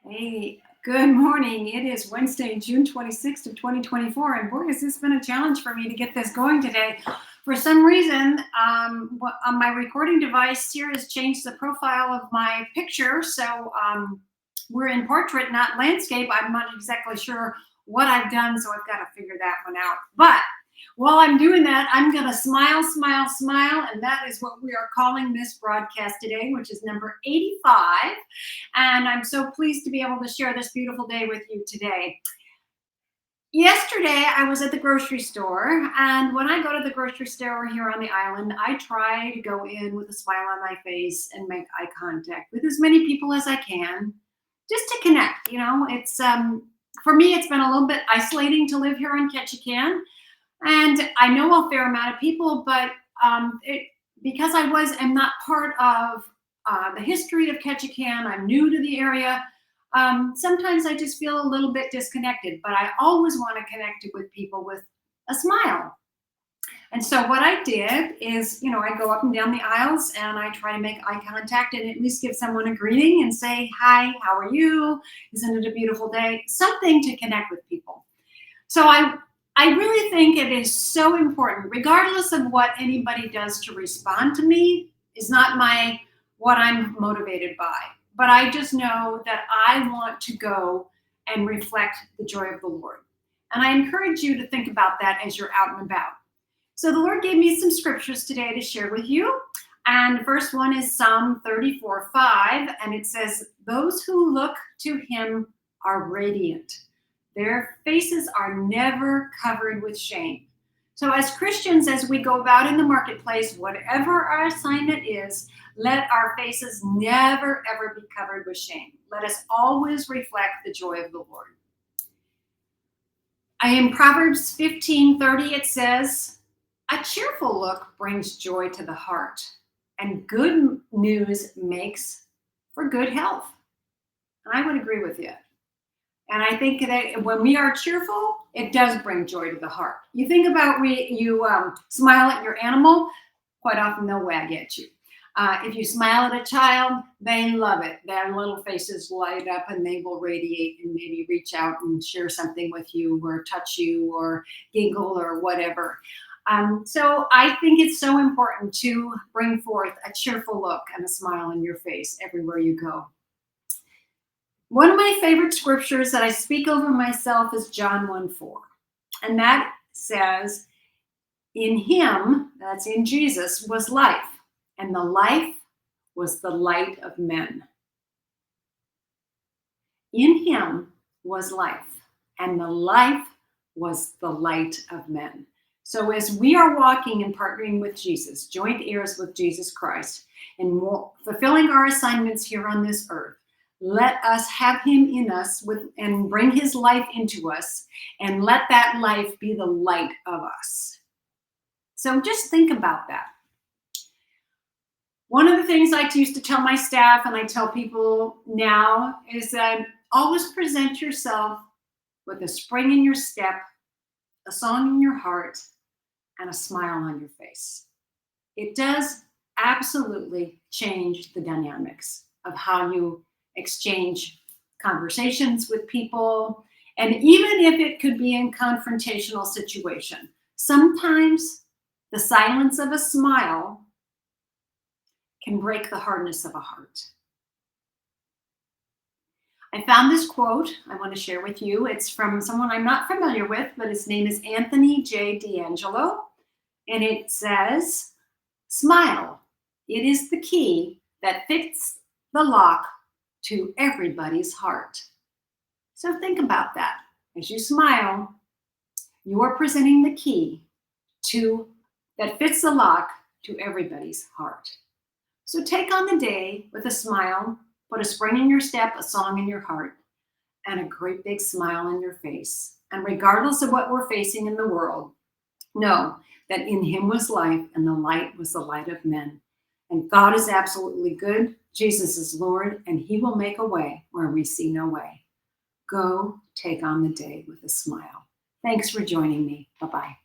Hey, good morning. It is Wednesday, June 26th of 2024, and boy, has this been a challenge for me to get this going today. For some reason, on my recording device here has changed the profile of my picture, so we're in portrait, not landscape. I'm not exactly sure what I've done, so I've got to figure that one out. But while I'm doing that, I'm going to smile, smile, smile, and that is what we are calling this broadcast today, which is number 85. And I'm so pleased to be able to share this beautiful day with you today. Yesterday, I was at the grocery store, and when I go to the grocery store here on the island, I try to go in with a smile on my face and make eye contact with as many people as I can, just to connect. It's for me, it's been a little bit isolating to live here on Ketchikan, and I know a fair amount of people, but because am not part of the history of Ketchikan, I'm new to the area. Sometimes I just feel a little bit disconnected, but I always want to connect with people with a smile. And so what I did is, I go up and down the aisles and I try to make eye contact and at least give someone a greeting and say, hi, how are you? Isn't it a beautiful day? Something to connect with people. So I really think it is so important, regardless of what anybody does to respond to me, is not what I'm motivated by. But I just know that I want to go and reflect the joy of the Lord. And I encourage you to think about that as you're out and about. So the Lord gave me some scriptures today to share with you. And the first one is Psalm 34:5, and it says, those who look to him are radiant. Their faces are never covered with shame. So as Christians, as we go about in the marketplace, whatever our assignment is, let our faces never, ever be covered with shame. Let us always reflect the joy of the Lord. In Proverbs 15:30, it says, a cheerful look brings joy to the heart, and good news makes for good health. And I would agree with you. And I think that when we are cheerful, it does bring joy to the heart. You think about you smile at your animal, quite often they'll wag at you. If you smile at a child, they love it. Their little faces light up and they will radiate and maybe reach out and share something with you or touch you or giggle or whatever. So I think it's so important to bring forth a cheerful look and a smile on your face everywhere you go. One of my favorite scriptures that I speak over myself is John 1:4. And that says, in him, that's in Jesus, was life, and the life was the light of men. In him was life, and the life was the light of men. So as we are walking and partnering with Jesus, joint heirs with Jesus Christ, and fulfilling our assignments here on this earth, let us have him in us and bring his life into us, and let that life be the light of us. So just think about that. One of the things I used to tell my staff, and I tell people now, is that always present yourself with a spring in your step, a song in your heart, and a smile on your face. It does absolutely change the dynamics of how you exchange conversations with people, and even if it could be in confrontational situation, sometimes the silence of a smile can break the hardness of a heart. I found this quote I want to share with you. It's from someone I'm not familiar with, but his name is Anthony J. D'Angelo, and it says, smile, it is the key that fits the lock to everybody's heart. So think about that. As you smile, you are presenting the key that fits the lock to everybody's heart. So take on the day with a smile, put a spring in your step, a song in your heart, and a great big smile on your face. And regardless of what we're facing in the world, know that in him was life, and the light was the light of men. And God is absolutely good. Jesus is Lord, and he will make a way where we see no way. Go take on the day with a smile. Thanks for joining me. Bye-bye.